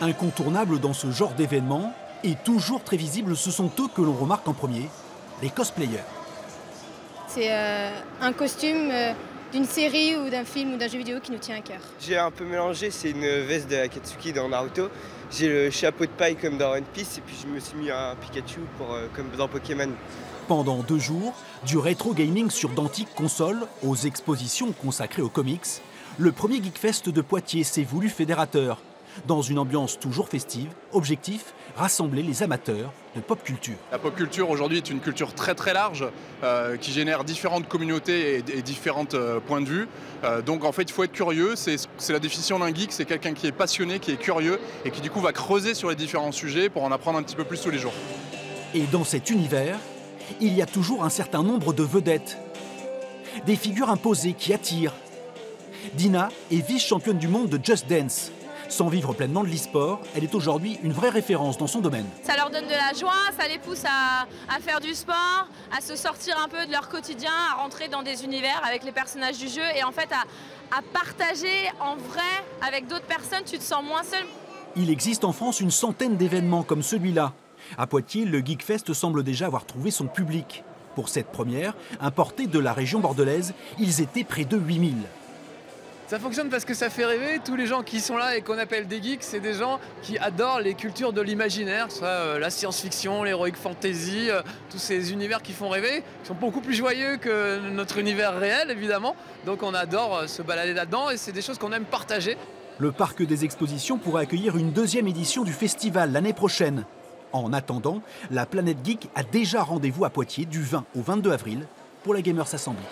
Incontournables dans ce genre d'événement et toujours très visibles, ce sont eux que l'on remarque en premier, les cosplayers. C'est un costume d'une série ou d'un film ou d'un jeu vidéo qui nous tient à cœur. J'ai un peu mélangé, c'est une veste de Akatsuki dans Naruto. J'ai le chapeau de paille comme dans One Piece et puis je me suis mis un Pikachu comme dans Pokémon. Pendant 2 jours, du rétro gaming sur d'antiques consoles aux expositions consacrées aux comics, le premier Geekfest de Poitiers s'est voulu fédérateur. Dans une ambiance toujours festive, objectif, rassembler les amateurs de pop culture. La pop culture aujourd'hui est une culture très très large qui génère différentes communautés et différents points de vue. Donc en fait il faut être curieux, c'est la définition d'un geek, c'est quelqu'un qui est passionné, qui est curieux et qui du coup va creuser sur les différents sujets pour en apprendre un petit peu plus tous les jours. Et dans cet univers, il y a toujours un certain nombre de vedettes. Des figures imposées qui attirent. Dina est vice-championne du monde de Just Dance. Sans vivre pleinement de l'e-sport, elle est aujourd'hui une vraie référence dans son domaine. Ça leur donne de la joie, ça les pousse à faire du sport, à se sortir un peu de leur quotidien, à rentrer dans des univers avec les personnages du jeu et en fait à partager en vrai avec d'autres personnes, tu te sens moins seul. Il existe en France une centaine d'événements comme celui-là. À Poitiers, le Geekfest semble déjà avoir trouvé son public. Pour cette première, importée de la région bordelaise, ils étaient près de 8000. Ça fonctionne parce que ça fait rêver. Tous les gens qui sont là et qu'on appelle des geeks, c'est des gens qui adorent les cultures de l'imaginaire, soit la science-fiction, l'heroic fantasy, tous ces univers qui font rêver, qui sont beaucoup plus joyeux que notre univers réel, évidemment. Donc on adore se balader là-dedans et c'est des choses qu'on aime partager. Le parc des expositions pourrait accueillir une 2e édition du festival l'année prochaine. En attendant, la Planète Geek a déjà rendez-vous à Poitiers du 20 au 22 avril pour la Gamers Assembly.